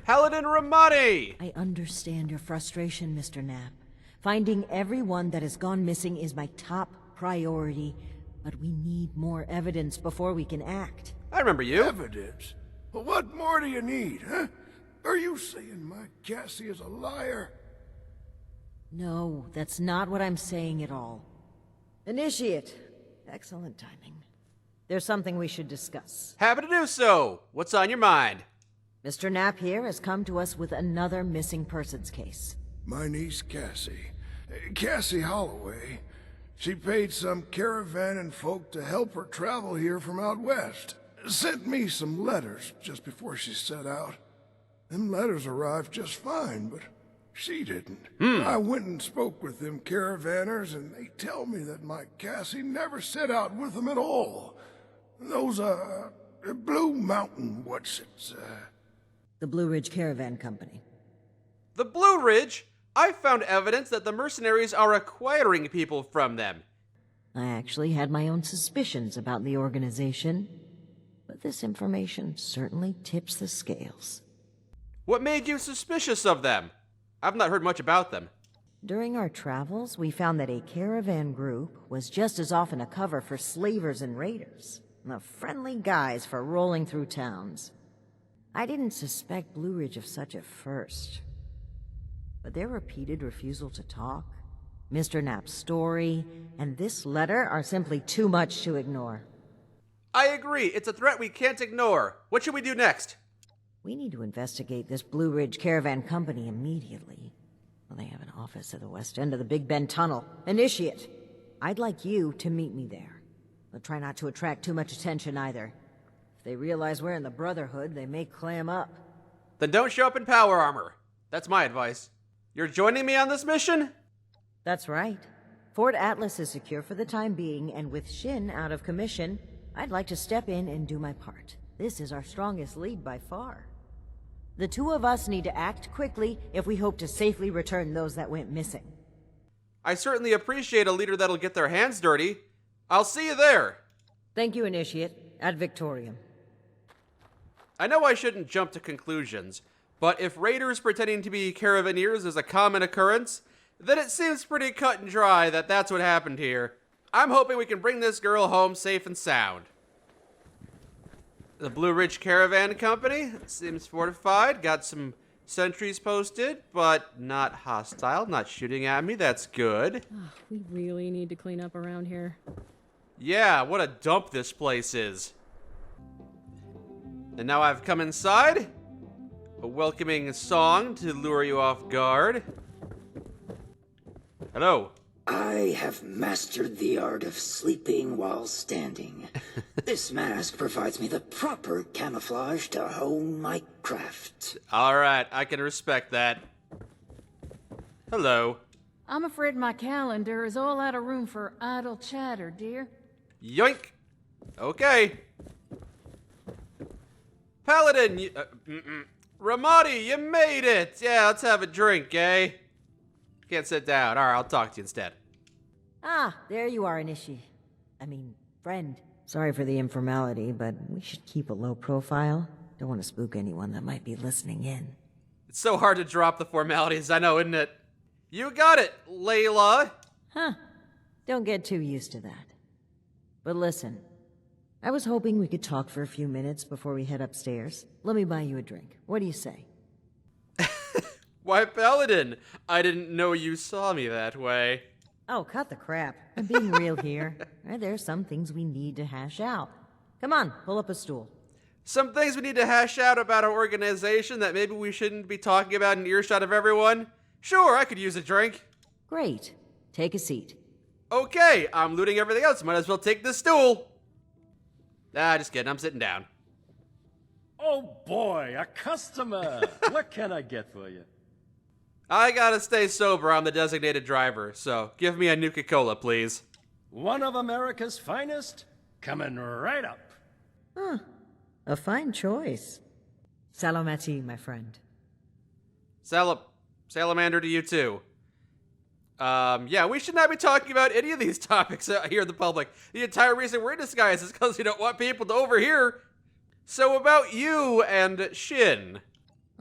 Paladin Ramani! I understand your frustration, Mr. Knapp. Finding everyone that has gone missing is my top priority, but we need more evidence before we can act. I remember you. Evidence? Well, what more do you need, huh? Are you saying my Cassie is a liar? No, that's not what I'm saying at all. Initiate. Excellent timing. There's something we should discuss. Happy to do so. What's on your mind? Mr. Knapp here has come to us with another missing persons case. My niece Cassie. Cassie Holloway. She paid some caravan and folk to help her travel here from out west. Sent me some letters just before she set out. Them letters arrived just fine, but she didn't. I went and spoke with them caravanners, and they tell me that my Cassie never set out with them at all. Those, Blue Mountain, The Blue Ridge Caravan Company. The Blue Ridge? I found evidence that the mercenaries are acquiring people from them. I actually had my own suspicions about the organization, but this information certainly tips the scales. What made you suspicious of them? I've not heard much about them. During our travels, we found that a caravan group was just as often a cover for slavers and raiders, the friendly guys for rolling through towns. I didn't suspect Blue Ridge of such at first, but their repeated refusal to talk, Mr. Knapp's story, and this letter are simply too much to ignore. I agree. It's a threat we can't ignore. What should we do next? We need to investigate this Blue Ridge Caravan Company immediately. Well, they have an office at the west end of the Big Bend Tunnel. Initiate. I'd like you to meet me there, but try not to attract too much attention either. If they realize we're in the Brotherhood, they may clam up. Then don't show up in power armor. That's my advice. You're joining me on this mission? That's right. Fort Atlas is secure for the time being, and with Shin out of commission, I'd like to step in and do my part. This is our strongest lead by far. The two of us need to act quickly if we hope to safely return those that went missing. I certainly appreciate a leader that'll get their hands dirty. I'll see you there. Thank you, Initiate. Ad Victoriam. I know I shouldn't jump to conclusions, but if raiders pretending to be caravaneers is a common occurrence, then it seems pretty cut and dry that that's what happened here. I'm hoping we can bring this girl home safe and sound. The Blue Ridge Caravan Company seems fortified, got some sentries posted, but not hostile, not shooting at me. That's good. We really need to clean up around here. Yeah, what a dump this place is. And now I've come inside. A welcoming song to lure you off guard. Hello. I have mastered the art of sleeping while standing. This mask provides me the proper camouflage to hone my craft. All right, I can respect that. Hello. I'm afraid my calendar is all out of room for idle chatter, dear. Yoink. Okay. Paladin, Ramadi, you made it. Yeah, let's have a drink, eh? Can't sit down. All right, I'll talk to you instead. Ah, there you are, friend. Sorry for the informality, but we should keep a low profile. Don't want to spook anyone that might be listening in. It's so hard to drop the formalities, I know, isn't it? You got it, Layla. Huh. Don't get too used to that. But listen, I was hoping we could talk for a few minutes before we head upstairs. Let me buy you a drink. What do you say? Why, Paladin, I didn't know you saw me that way. Oh, cut the crap. I'm being real here. There's some things we need to hash out. Come on, pull up a stool. Some things we need to hash out about our organization that maybe we shouldn't be talking about in earshot of everyone? Sure, I could use a drink. Great. Take a seat. Okay, I'm looting everything else. Might as well take this stool. Just kidding. I'm sitting down. Oh boy, a customer! What can I get for you? I gotta stay sober. I'm the designated driver, so give me a Nuka-Cola, please. One of America's finest, coming right up. Huh. A fine choice. Salamati, my friend. Salamander to you, too. Yeah, we should not be talking about any of these topics here in the public. The entire reason we're in disguise is because we don't want people to overhear. So about you and Shin.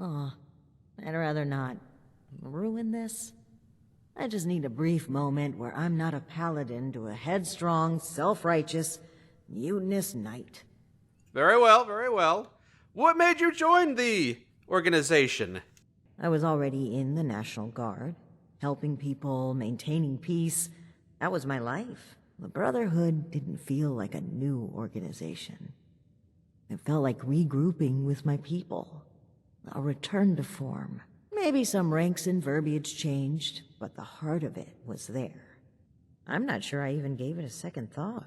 Aw, I'd rather not ruin this. I just need a brief moment where I'm not a paladin to a headstrong, self-righteous, mutinous knight. Very well, very well. What made you join the organization? I was already in the National Guard, helping people, maintaining peace. That was my life. The Brotherhood didn't feel like a new organization. It felt like regrouping with my people. A return to form. Maybe some ranks and verbiage changed, but the heart of it was there. I'm not sure I even gave it a second thought.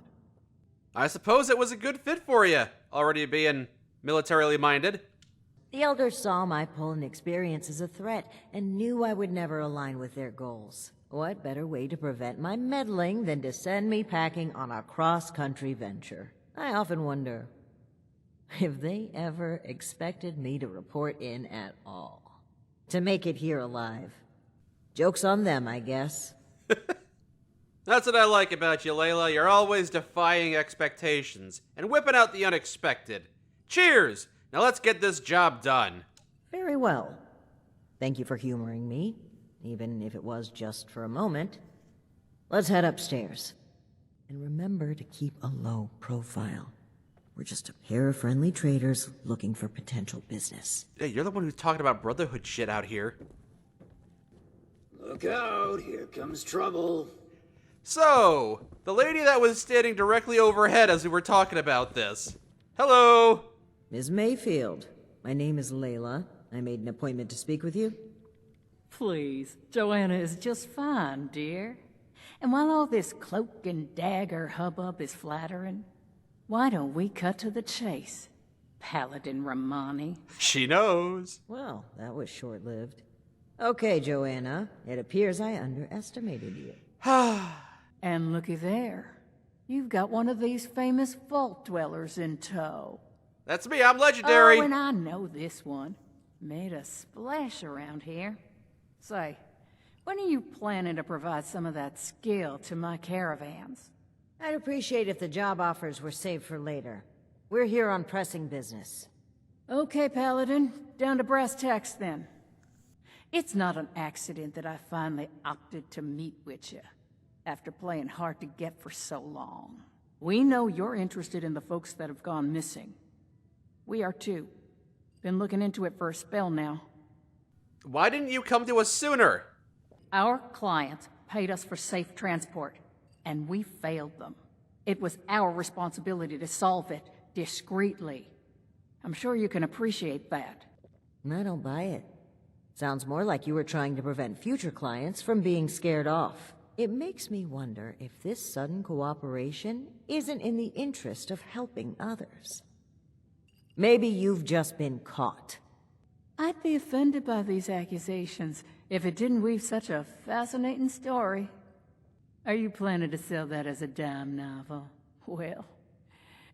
I suppose it was a good fit for you, already being militarily minded. The elders saw my pull and experience as a threat and knew I would never align with their goals. What better way to prevent my meddling than to send me packing on a cross-country venture? I often wonder if they ever expected me to report in at all. To make it here alive. Joke's on them, I guess. That's what I like about you, Layla. You're always defying expectations and whipping out the unexpected. Cheers! Now let's get this job done. Very well. Thank you for humoring me, even if it was just for a moment. Let's head upstairs. And remember to keep a low profile. We're just a pair of friendly traders looking for potential business. Hey, you're the one who's talking about Brotherhood shit out here. Look out, here comes trouble. So, the lady that was standing directly overhead as we were talking about this. Hello! Ms. Mayfield, my name is Layla. I made an appointment to speak with you. Please, Joanna is just fine, dear. And while all this cloak and dagger hubbub is flattering, why don't we cut to the chase, Paladin Romani? She knows. Well, that was short-lived. Okay, Joanna, it appears I underestimated you. And looky there. You've got one of these famous vault dwellers in tow. That's me, I'm legendary. Oh, and I know this one. Made a splash around here. Say, when are you planning to provide some of that skill to my caravans? I'd appreciate if the job offers were saved for later. We're here on pressing business. Okay, Paladin. Down to brass tacks, then. It's not an accident that I finally opted to meet with you, after playing hard to get for so long. We know you're interested in the folks that have gone missing. We are too. Been looking into it for a spell now. Why didn't you come to us sooner? Our clients paid us for safe transport, and we failed them. It was our responsibility to solve it discreetly. I'm sure you can appreciate that. I don't buy it. Sounds more like you were trying to prevent future clients from being scared off. It makes me wonder if this sudden cooperation isn't in the interest of helping others. Maybe you've just been caught. I'd be offended by these accusations if it didn't weave such a fascinating story. Are you planning to sell that as a dime novel? Well,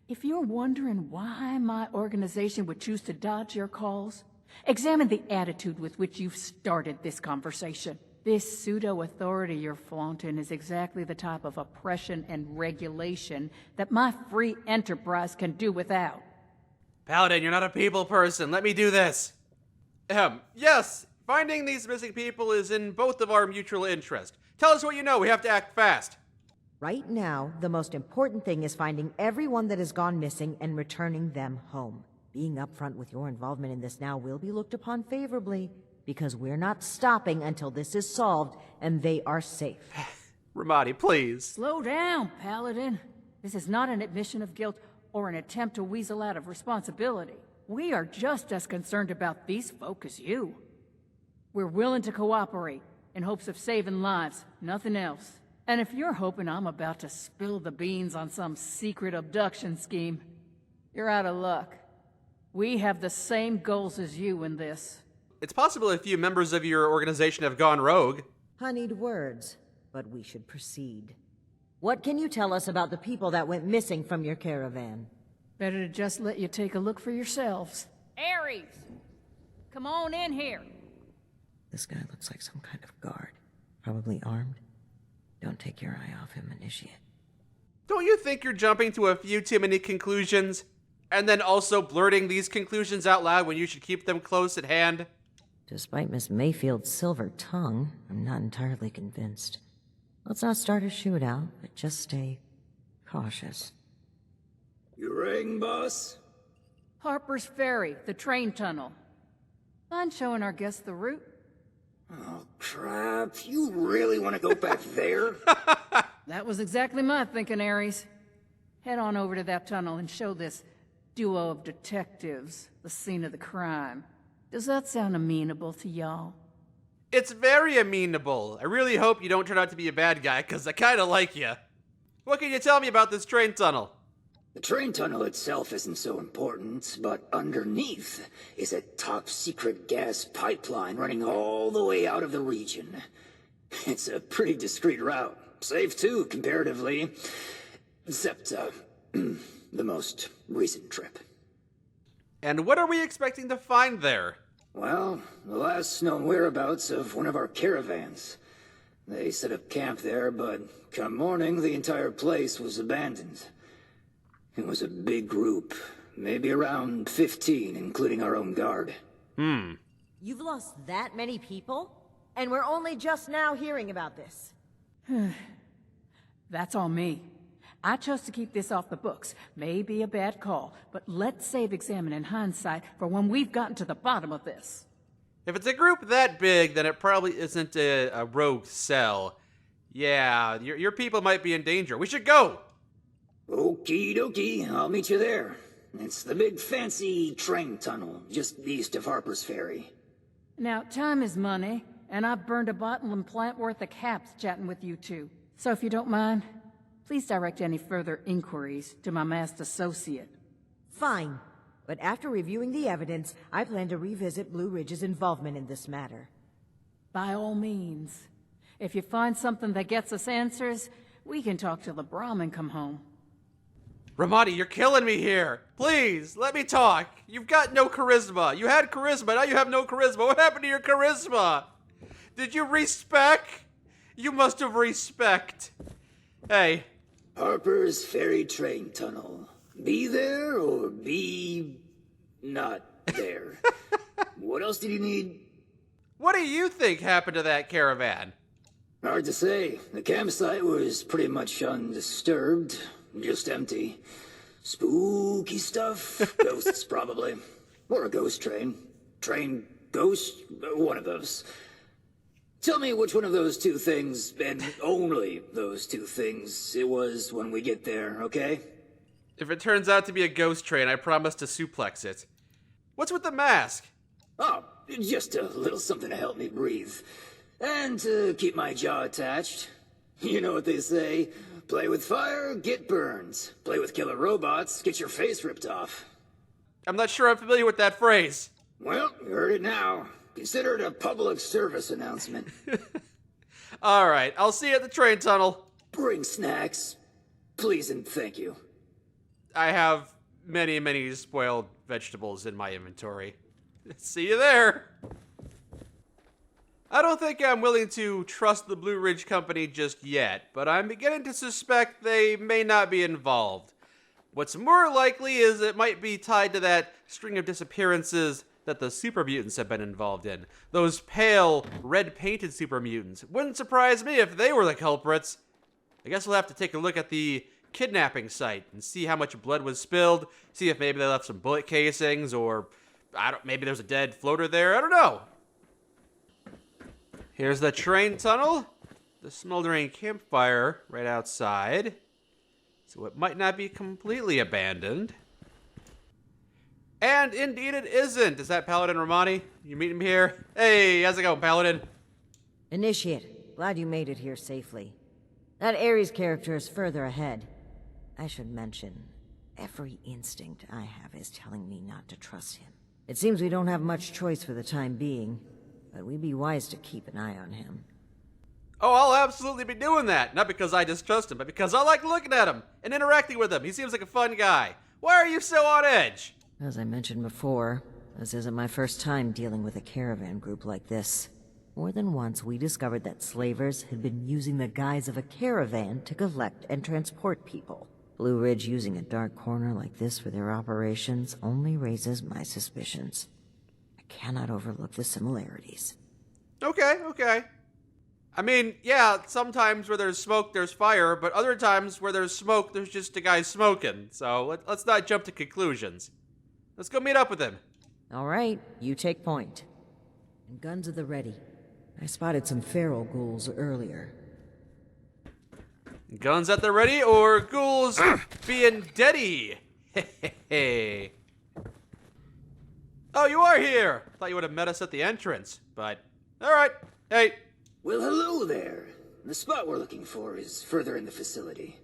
if you're wondering why my organization would choose to dodge your calls, examine the attitude with which you've started this conversation. This pseudo-authority you're flaunting is exactly the type of oppression and regulation that my free enterprise can do without. Paladin, you're not a people person. Let me do this. Yes, finding these missing people is in both of our mutual interest. Tell us what you know. We have to act fast. Right now, the most important thing is finding everyone that has gone missing and returning them home. Being upfront with your involvement in this now will be looked upon favorably, because we're not stopping until this is solved and they are safe. Ramadi, please. Slow down, Paladin. This is not an admission of guilt or an attempt to weasel out of responsibility. We are just as concerned about these folk as you. We're willing to cooperate in hopes of saving lives, nothing else. And if you're hoping I'm about to spill the beans on some secret abduction scheme, you're out of luck. We have the same goals as you in this. It's possible a few members of your organization have gone rogue. Honeyed words, but we should proceed. What can you tell us about the people that went missing from your caravan? Better to just let you take a look for yourselves. Ares! Come on in here! This guy looks like some kind of guard. Probably armed. Don't take your eye off him, Initiate. Don't you think you're jumping to a few too many conclusions? And then also blurting these conclusions out loud when you should keep them close at hand. Despite Miss Mayfield's silver tongue, I'm not entirely convinced. Let's not start a shootout, but just stay cautious. You rang, boss? Harper's Ferry, the train tunnel. Mind showing our guests the route? Oh, crap. You really want to go back there? That was exactly my thinking, Ares. Head on over to that tunnel and show this duo of detectives the scene of the crime. Does that sound amenable to y'all? It's very amenable. I really hope you don't turn out to be a bad guy, because I kind of like you. What can you tell me about this train tunnel? The train tunnel itself isn't so important, but underneath is a top-secret gas pipeline running all the way out of the region. It's a pretty discreet route. Safe, too, comparatively. Except, the most recent trip. And what are we expecting to find there? Well, the last known whereabouts of one of our caravans. They set up camp there, but come morning, the entire place was abandoned. It was a big group, maybe around 15, including our own guard. You've lost that many people? And we're only just now hearing about this. That's on me. I chose to keep this off the books. May be a bad call, but let's save examining hindsight for when we've gotten to the bottom of this. If it's a group that big, then it probably isn't a rogue cell. Yeah, your people might be in danger. We should go! Okie dokie, I'll meet you there. It's the big fancy train tunnel, just east of Harper's Ferry. Now, time is money, and I've burned a bottle and plant worth of caps chatting with you two. So if you don't mind, please direct any further inquiries to my masked associate. Fine. But after reviewing the evidence, I plan to revisit Blue Ridge's involvement in this matter. By all means. If you find something that gets us answers, we can talk till the Brahmin come home. Ramadi, you're killing me here. Please, let me talk. You've got no charisma. You had charisma, now you have no charisma. What happened to your charisma? Did you respec? You must have respect. Hey. Harper's Ferry train tunnel. Be there or be not there. What else did you need? What do you think happened to that caravan? Hard to say. The campsite was pretty much undisturbed. Just empty. Spooky stuff. Ghosts, probably. Or a ghost train. Train ghost? One of those. Tell me which one of those two things, and only those two things, it was when we get there, okay? If it turns out to be a ghost train, I promise to suplex it. What's with the mask? Oh, just a little something to help me breathe. And to keep my jaw attached. You know what they say. Play with fire, get burned. Play with killer robots, get your face ripped off. I'm not sure I'm familiar with that phrase. Well, you heard it now. Consider it a public service announcement. All right, I'll see you at the train tunnel. Bring snacks. Please and thank you. I have many, many spoiled vegetables in my inventory. See you there. I don't think I'm willing to trust the Blue Ridge Company just yet, but I'm beginning to suspect they may not be involved. What's more likely is it might be tied to that string of disappearances that the super mutants have been involved in. Those pale, red-painted super mutants. Wouldn't surprise me if they were the culprits. I guess we'll have to take a look at the kidnapping site and see how much blood was spilled, see if maybe they left some bullet casings, or maybe there's a dead floater there. I don't know. Here's the train tunnel, the smoldering campfire right outside. So it might not be completely abandoned. And indeed it isn't. Is that Paladin Romani? You meet him here? Hey, how's it going, Paladin? Initiate, glad you made it here safely. That Ares character is further ahead. I should mention, every instinct I have is telling me not to trust him. It seems we don't have much choice for the time being, but we'd be wise to keep an eye on him. Oh, I'll absolutely be doing that. Not because I distrust him, but because I like looking at him and interacting with him. He seems like a fun guy. Why are you so on edge? As I mentioned before, this isn't my first time dealing with a caravan group like this. More than once, we discovered that slavers had been using the guise of a caravan to collect and transport people. Blue Ridge using a dark corner like this for their operations only raises my suspicions. I cannot overlook the similarities. Okay. I mean, yeah, sometimes where there's smoke, there's fire, but other times where there's smoke, there's just a guy smoking. So let's not jump to conclusions. Let's go meet up with him. All right, you take point. And guns at the ready. I spotted some feral ghouls earlier. Guns at the ready or ghouls being deady? Hey. Oh, you are here. Thought you would have met us at the entrance, but all right. Hey. Well, hello there. The spot we're looking for is further in the facility.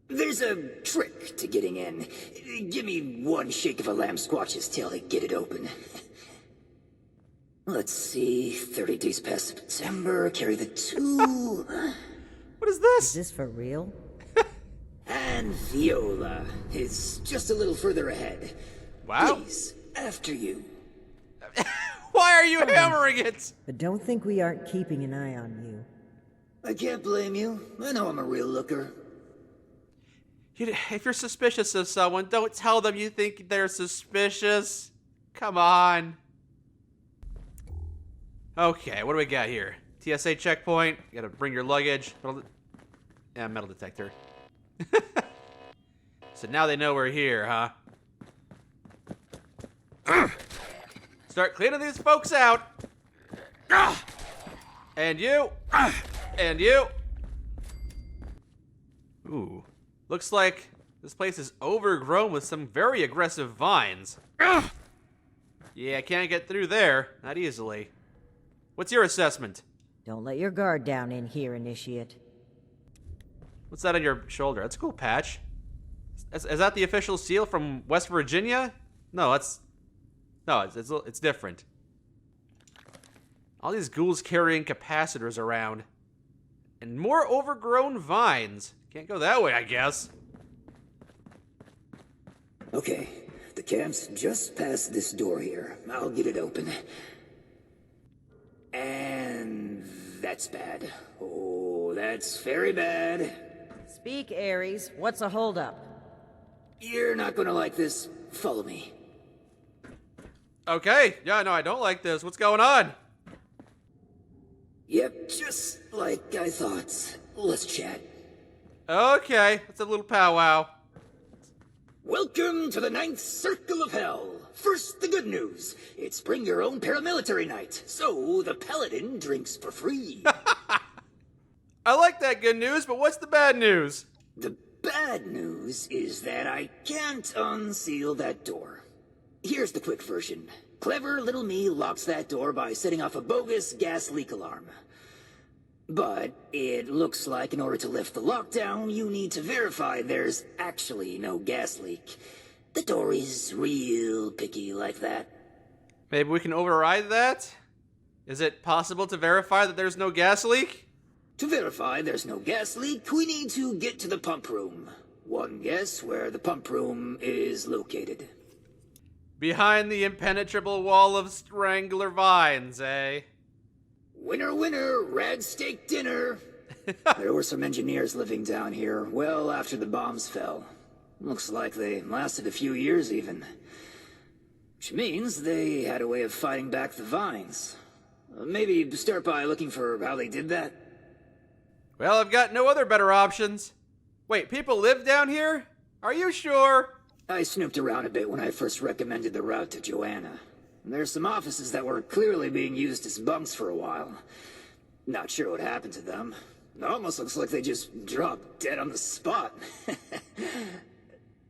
There's a trick to getting in. Give me one shake of a lamb squatch's tail to get it open. Let's see, 30 days past September, carry the 2. What is this? Is this for real? And Viola is just a little further ahead. Wow. Please, after you. Why are you hammering it? But don't think we aren't keeping an eye on you. I can't blame you. I know I'm a real looker. If you're suspicious of someone, don't tell them you think they're suspicious. Come on. Okay, what do we got here? TSA checkpoint. You gotta bring your luggage. Metal detector. So now they know we're here, huh? Start cleaning these folks out. And you. And you. Ooh. Looks like this place is overgrown with some very aggressive vines. Yeah, I can't get through there. Not easily. What's your assessment? Don't let your guard down in here, Initiate. What's that on your shoulder? That's a cool patch. Is that the official seal from West Virginia? No, it's different. All these ghouls carrying capacitors around. And more overgrown vines. Can't go that way, I guess. Okay, the camp's just past this door here. I'll get it open. And that's bad. Oh, that's very bad. Speak, Ares. What's a holdup? You're not gonna like this. Follow me. Okay, yeah, no, I don't like this. What's going on? Yep, just like I thought. Let's chat. Okay, that's a little powwow. Welcome to the 9th Circle of Hell. First, the good news. It's bring your own paramilitary night, so the paladin drinks for free. I like that good news, but what's the bad news? The bad news is that I can't unseal that door. Here's the quick version. Clever little me locks that door by setting off a bogus gas leak alarm. But it looks like in order to lift the lockdown, you need to verify there's actually no gas leak. The door is real picky like that. Maybe we can override that? Is it possible to verify that there's no gas leak? To verify there's no gas leak, we need to get to the pump room. One guess where the pump room is located. Behind the impenetrable wall of strangler vines, eh? Winner, winner, rad steak dinner. There were some engineers living down here well after the bombs fell. Looks like they lasted a few years even. Which means they had a way of fighting back the vines. Maybe start by looking for how they did that. Well, I've got no other better options. Wait, people live down here? Are you sure? I snooped around a bit when I first recommended the route to Joanna. There's some offices that were clearly being used as bunks for a while. Not sure what happened to them. It almost looks like they just dropped dead on the spot.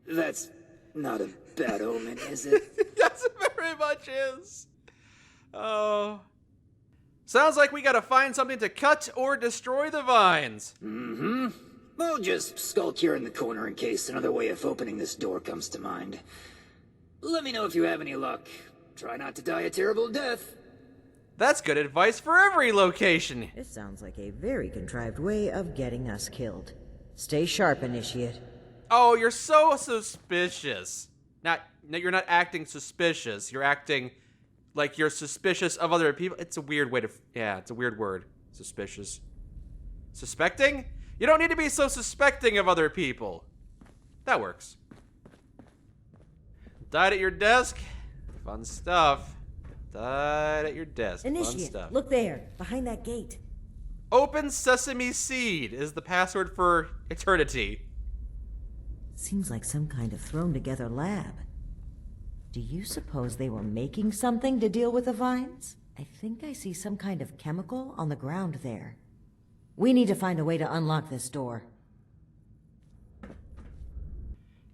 That's not a bad omen, is it? Yes, it very much is. Oh. Sounds like we gotta find something to cut or destroy the vines. Mm-hmm. I'll just skulk here in the corner in case another way of opening this door comes to mind. Let me know if you have any luck. Try not to die a terrible death. That's good advice for every location. This sounds like a very contrived way of getting us killed. Stay sharp, Initiate. Oh, you're so suspicious. You're not acting suspicious. You're acting like you're suspicious of other people. It's a weird way to... Yeah, it's a weird word. Suspicious. Suspecting? You don't need to be so suspecting of other people. That works. Died at your desk? Fun stuff. Died at your desk. Fun Initiate, stuff. look there, behind that gate. Open sesame seed is the password for eternity. Seems like some kind of thrown together lab. Do you suppose they were making something to deal with the vines? I think I see some kind of chemical on the ground there. We need to find a way to unlock this door.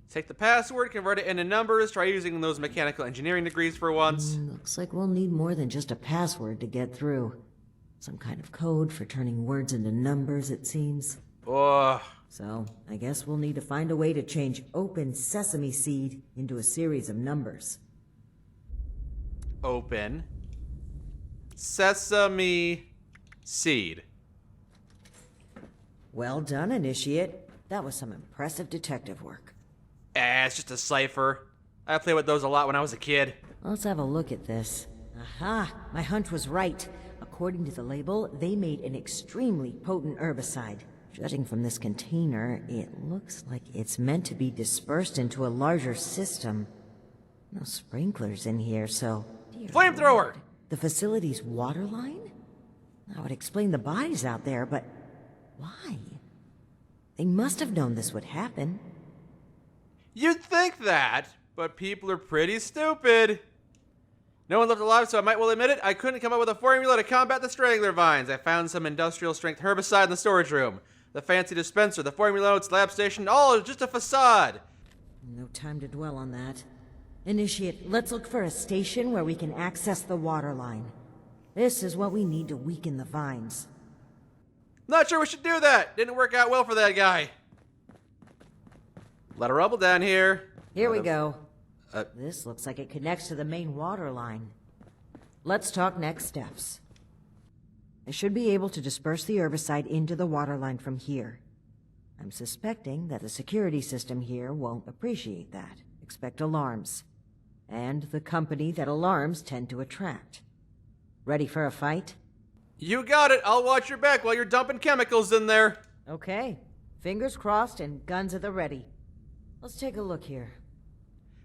Take the password, convert it into numbers, try using those mechanical engineering degrees for once. Looks like we'll need more than just a password to get through. Some kind of code for turning words into numbers, it seems. Ugh. So, I guess we'll need to find a way to change open sesame seed into a series of numbers. Open sesame seed. Well done, Initiate. That was some impressive detective work. It's just a cipher. I played with those a lot when I was a kid. Let's have a look at this. Aha! My hunch was right. According to the label, they made an extremely potent herbicide. Judging from this container, it looks like it's meant to be dispersed into a larger system. No sprinklers in here, so... Dear Flamethrower! Lord, the facility's water line? That would explain the bodies out there, but why? They must have known this would happen. You'd think that, but people are pretty stupid. No one left alive, so I might well admit it. I couldn't come up with a formula to combat the strangler vines. I found some industrial-strength herbicide in the storage room. The fancy dispenser, the formula notes, lab station, all is just a facade. No time to dwell on that. Initiate, let's look for a station where we can access the water line. This is what we need to weaken the vines. Not sure we should do that. Didn't work out well for that guy. Lot of rubble down here. Here we go. This looks like it connects to the main water line. Let's talk next steps. I should be able to disperse the herbicide into the water line from here. I'm suspecting that the security system here won't appreciate that. Expect alarms. And the company that alarms tend to attract. Ready for a fight? You got it. I'll watch your back while you're dumping chemicals in there. Okay. Fingers crossed and guns at the ready. Let's take a look here.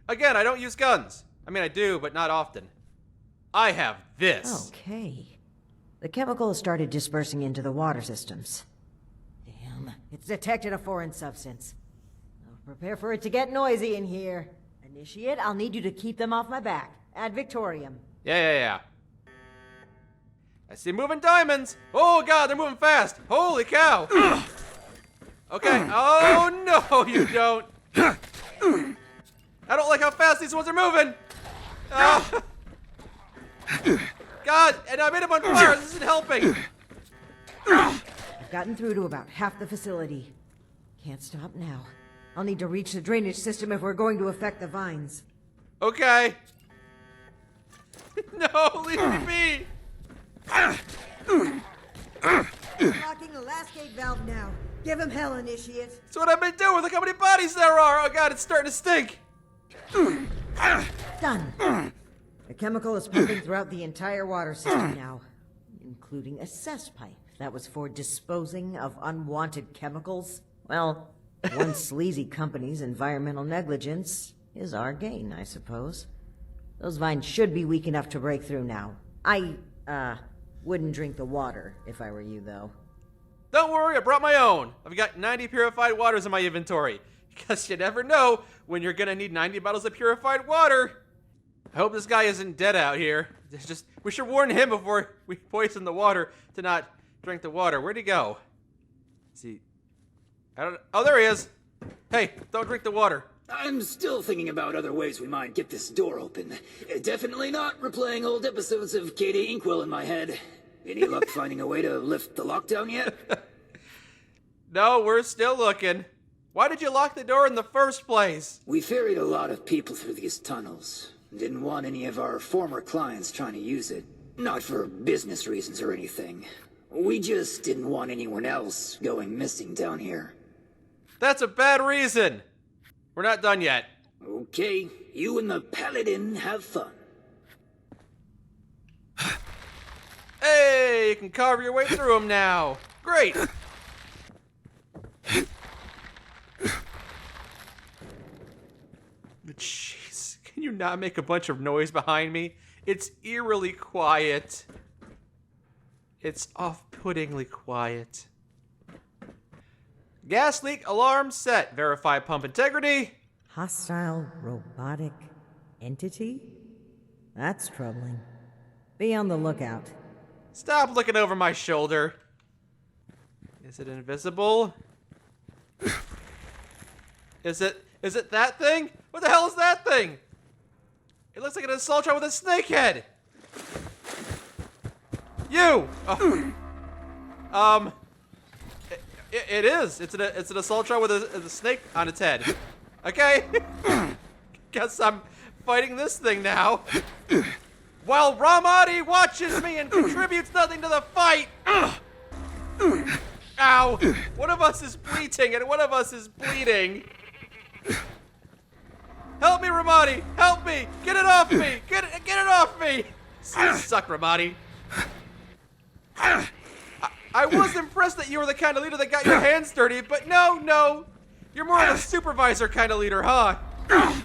Again, I don't use guns. I mean, I do, but not often. I have this. Okay. The chemical has started dispersing into the water systems. Damn, it's detected a foreign substance. I'll prepare for it to get noisy in here. Initiate, I'll need you to keep them off my back. Ad Victorium. Yeah. I see moving diamonds. Oh, God, they're moving fast. Holy cow. Okay. Oh, no, you don't. I don't like how fast these ones are moving. God, and I made him on fire. This isn't helping. I've gotten through to about half the facility. Can't stop now. I'll need to reach the drainage system if we're going to affect the vines. Okay. No, leave me be. Locking the last gate valve now. Give him hell, Initiate. That's what I've been doing. Look how many bodies there are. Oh, God, it's starting to stink. Done. The chemical is pumping throughout the entire water system now, including a cess pipe that was for disposing of unwanted chemicals. Well, one sleazy company's environmental negligence is our gain, I suppose. Those vines should be weak enough to break through now. I, wouldn't drink the water if I were you, though. Don't worry, I brought my own. I've got 90 purified waters in my inventory. Because you never know when you're gonna need 90 bottles of purified water. I hope this guy isn't dead out here. We should warn him before we poison the water to not drink the water. Where'd he go? Oh, there he is. Hey, don't drink the water. I'm still thinking about other ways we might get this door open. Definitely not replaying old episodes of Katie Inkwell in my head. Any luck finding a way to lift the lockdown yet? No, we're still looking. Why did you lock the door in the first place? We ferried a lot of people through these tunnels. Didn't want any of our former clients trying to use it. Not for business reasons or anything. We just didn't want anyone else going missing down here. That's a bad reason. We're not done yet. Okay, you and the Paladin have fun. Hey, you can carve your way through them now. Great. not make a bunch of noise behind me? It's eerily quiet. It's off-puttingly quiet. Gas leak alarm set. Verify pump integrity. Hostile robotic entity? That's troubling. Be on the lookout. Stop looking over my shoulder. Is it invisible? Is it that thing? What the hell is that thing? It looks like an assault truck with a snake head. You! Oh. It is. It's an assault truck with a snake on its head. Okay. Guess I'm fighting this thing now. While Ramadi watches me and contributes nothing to the fight. Ow! One of us is bleating and one of us is bleeding. Help me, Ramadi! Help me! Get it off me! Get it off me! You suck, Ramadi. I was impressed that you were the kind of leader that got your hands dirty, but no. You're more of a supervisor kind of leader, huh? I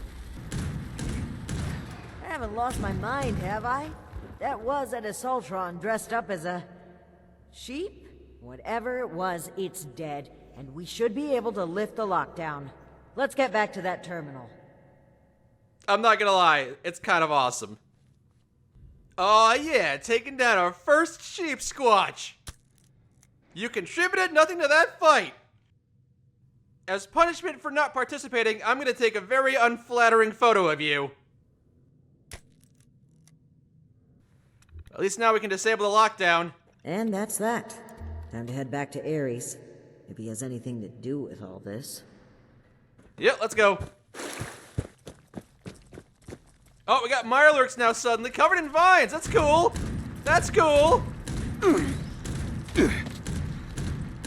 haven't lost my mind, have I? That was an Assaultron dressed up as a... sheep? Whatever it was, it's dead, and we should be able to lift the lockdown. Let's get back to that terminal. I'm not gonna lie, it's kind of awesome. Aw yeah, taking down our first sheep squatch. You contributed nothing to that fight. As punishment for not participating, I'm gonna take a very unflattering photo of you. At least now we can disable the lockdown. And that's that. Time to head back to Ares. If he has anything to do with all this. Yep, let's go. Oh, we got Mirelurks now suddenly, covered in vines. That's cool. That's cool.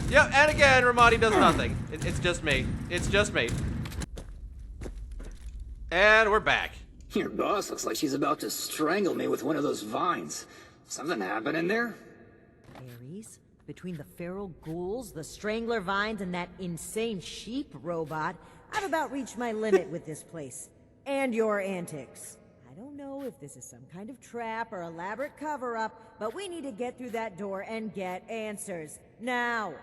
Yep, and again, Ramadi does nothing. It's just me. It's just me. And we're back. Your boss looks like she's about to strangle me with one of those vines. Something happened in there? Ares? Between the feral ghouls, the strangler vines, and that insane sheep robot, I've about reached my limit with this place. And your antics. I don't know if this is some kind of trap or elaborate cover-up, but we need to get through that door and get answers. Now!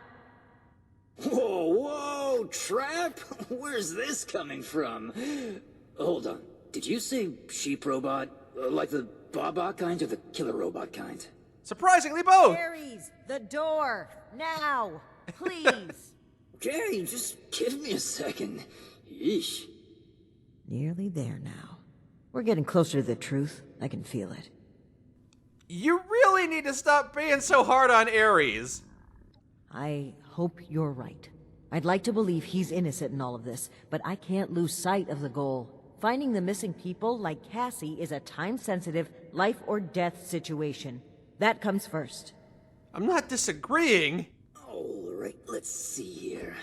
Whoa, trap? Where's this coming from? Hold on. Did you say sheep robot? Like the Baba kind or the killer robot kind? Surprisingly, both. Ares, the door! Now! Please! Okay, just give me a second. Yeesh. Nearly there now. We're getting closer to the truth. I can feel it. You really need to stop being so hard on Ares. I hope you're right. I'd like to believe he's innocent in all of this, but I can't lose sight of the goal. Finding the missing people, like Cassie, is a time-sensitive, life-or-death situation. That comes first. I'm not disagreeing. All right, let's see here.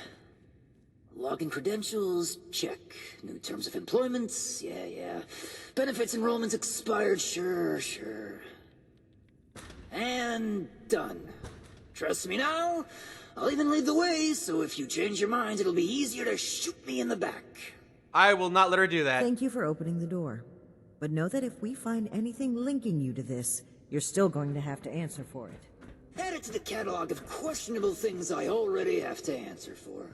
Login credentials, check. New terms of employment, yeah. Benefits enrollments expired, sure. And done. Trust me now, I'll even lead the way, so if you change your mind, it'll be easier to shoot me in the back. I will not let her do that. Thank you for opening the door. But know that if we find anything linking you to this, you're still going to have to answer for it. Add it to the catalog of questionable things I already have to answer for.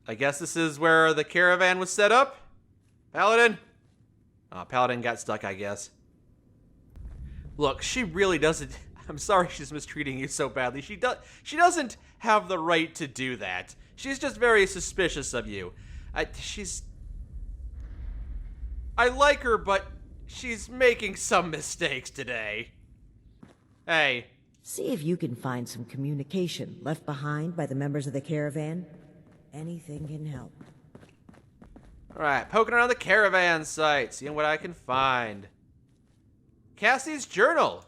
I guess this is where the caravan was set up? Paladin? Oh, Paladin got stuck, I guess. Look, she really doesn't... I'm sorry she's mistreating you so badly. She doesn't have the right to do that. She's just very suspicious of you. I like her, but she's making some mistakes today. Hey. See if you can find some communication left behind by the members of the caravan. Anything can help. Alright, poking around the caravan site, seeing what I can find. Cassie's journal.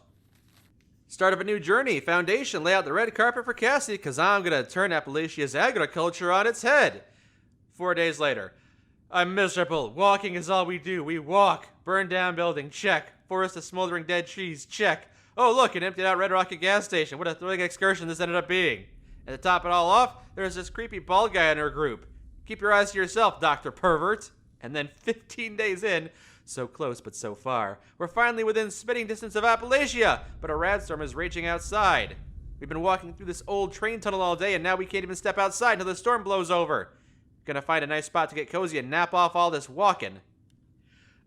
Start of a new journey. Foundation. Lay out the red carpet for Cassie, because I'm going to turn Appalachia's agriculture on its head. 4 days later. I'm miserable. Walking is all we do. We walk. Burn down building. Check. Forest of smoldering dead trees. Check. Oh, look, an emptied out Red Rocket gas station. What a thrilling excursion this ended up being. And to top it all off, there's this creepy bald guy in her group. Keep your eyes to yourself, Dr. Pervert. And then 15 days in, so close but so far, we're finally within spitting distance of Appalachia, but a radstorm is raging outside. We've been walking through this old train tunnel all day, and now we can't even step outside until the storm blows over. Gonna find a nice spot to get cozy and nap off all this walking.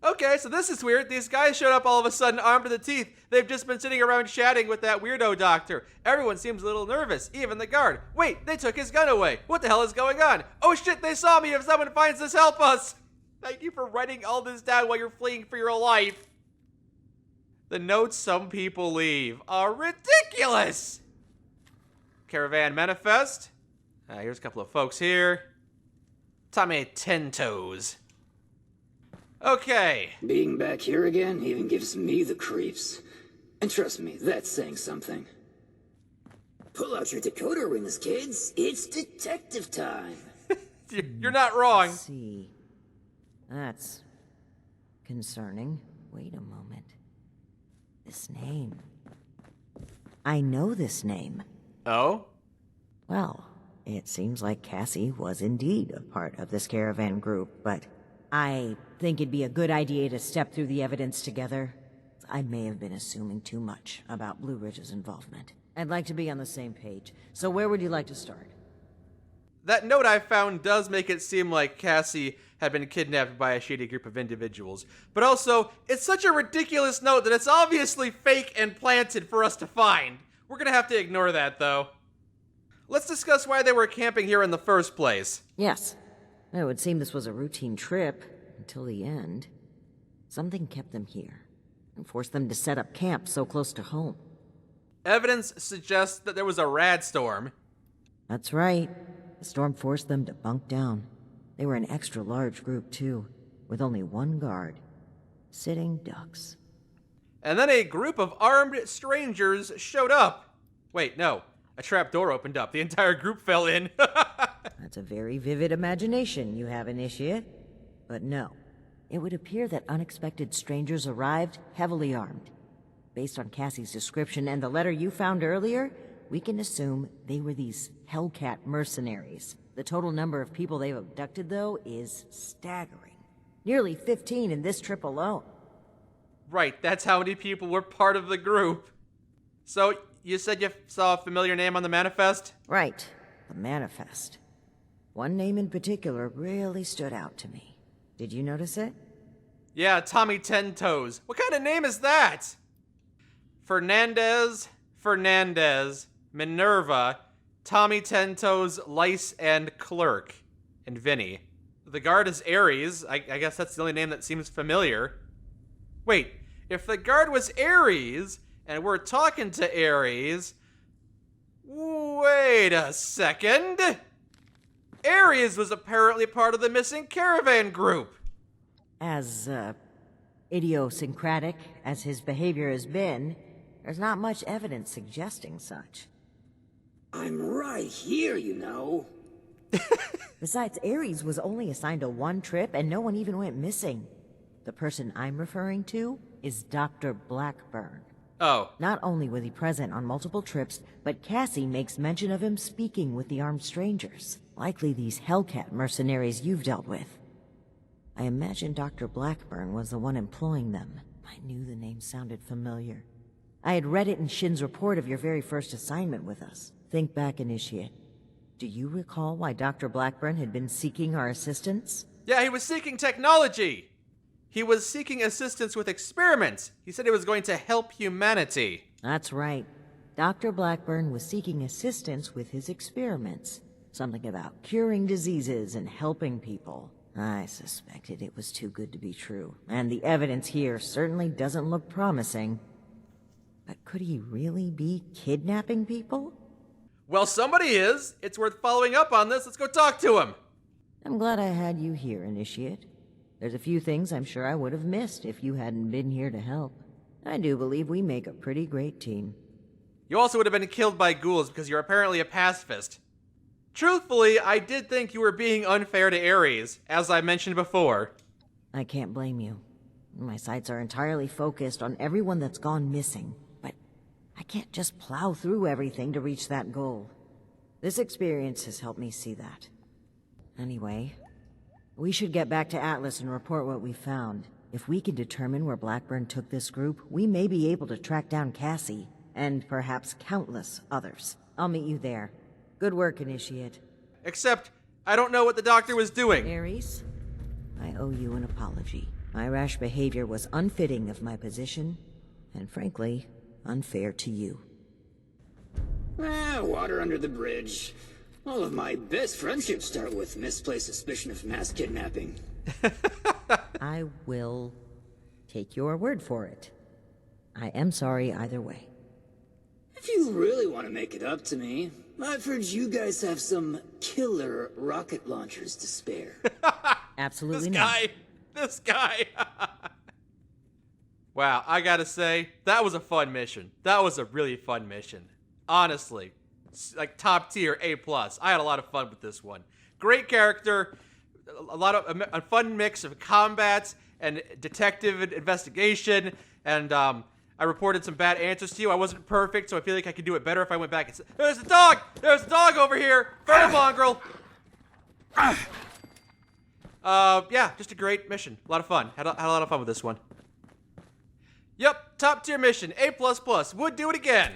Okay, so this is weird. These guys showed up all of a sudden armed to the teeth. They've just been sitting around chatting with that weirdo doctor. Everyone seems a little nervous, even the guard. Wait, they took his gun away. What the hell is going on? Oh shit, they saw me. If someone finds this, help us. Thank you for writing all this down while you're fleeing for your life. The notes some people leave are ridiculous. Caravan manifest. Here's a couple of folks here. Tommy 10 Toes. Okay. Being back here again even gives me the creeps. And trust me, that's saying something. Pull out your decoder rings, kids. It's detective time. You're not wrong. Let's see. That's concerning. Wait a moment. This name. I know this name. Oh? Well, it seems like Cassie was indeed a part of this caravan group, but I think it'd be a good idea to step through the evidence together. I may have been assuming too much about Blue Ridge's involvement. I'd like to be on the same page. So where would you like to start? That note I found does make it seem like Cassie had been kidnapped by a shady group of individuals. But also, it's such a ridiculous note that it's obviously fake and planted for us to find. We're gonna have to ignore that, though. Let's discuss why they were camping here in the first place. Yes. It would seem this was a routine trip until the end. Something kept them here and forced them to set up camp so close to home. Evidence suggests that there was a radstorm. That's right. The storm forced them to bunk down. They were an extra large group, too, with only one guard. Sitting ducks. And then a group of armed strangers showed up. Wait, no. A trap door opened up. The entire group fell in. That's a very vivid imagination you have, Initiate. But no. It would appear that unexpected strangers arrived heavily armed. Based on Cassie's description and the letter you found earlier, we can assume they were these Hellcat mercenaries. The total number of people they've abducted, though, is staggering. Nearly 15 in this trip alone. Right, that's how many people were part of the group. So, you said you saw a familiar name on the manifest? Right, the manifest. One name in particular really stood out to me. Did you notice it? Yeah, Tommy 10 Toes. What kind of name is that? Fernandez, Minerva, Tommy 10 Toes, Lice, and Clerk. And Vinny. The guard is Ares. I guess that's the only name that seems familiar. Wait, if the guard was Ares, and we're talking to Ares... Wait a second! Ares was apparently part of the missing caravan group! As, idiosyncratic as his behavior has been, there's not much evidence suggesting such. I'm right here, you know. Besides, Ares was only assigned to one trip and no one even went missing. The person I'm referring to is Dr. Blackburn. Oh. Not only was he present on multiple trips, but Cassie makes mention of him speaking with the armed strangers. Likely these Hellcat mercenaries you've dealt with. I imagine Dr. Blackburn was the one employing them. I knew the name sounded familiar. I had read it in Shin's report of your very first assignment with us. Think back, Initiate. Do you recall why Dr. Blackburn had been seeking our assistance? Yeah, he was seeking technology! He was seeking assistance with experiments. He said he was going to help humanity. That's right. Dr. Blackburn was seeking assistance with his experiments. Something about curing diseases and helping people. I suspected it was too good to be true, and the evidence here certainly doesn't look promising. But could he really be kidnapping people? Well, somebody is. It's worth following up on this. Let's go talk to him. I'm glad I had you here, Initiate. There's a few things I'm sure I would have missed if you hadn't been here to help. I do believe we make a pretty great team. You also would have been killed by ghouls because you're apparently a pacifist. Truthfully, I did think you were being unfair to Ares, as I mentioned before. I can't blame you. My sights are entirely focused on everyone that's gone missing, but I can't just plow through everything to reach that goal. This experience has helped me see that. Anyway, We should get back to Atlas and report what we found. If we can determine where Blackburn took this group, we may be able to track down Cassie, and perhaps countless others. I'll meet you there. Good work, Initiate. Except, I don't know what the doctor was doing. Ares, I owe you an apology. My rash behavior was unfitting of my position, and frankly, unfair to you. Water under the bridge. All of my best friendships start with misplaced suspicion of mass kidnapping. I will take your word for it. I am sorry either way. If you really want to make it up to me, I've heard you guys have some killer rocket launchers to spare. Absolutely This not. guy. This guy. Wow, I gotta say, that was a fun mission. That was a really fun mission. Honestly. Like top tier A+. I had a lot of fun with this one. Great character. A fun mix of combat and detective investigation. And I reported some bad answers to you. I wasn't perfect, so I feel like I could do it better if I went back and said, there's a dog! There's a dog over here! Fertile mongrel! Yeah, just a great mission. A lot of fun. Had a lot of fun with this one. Yep, top tier mission. A++. Would do it again.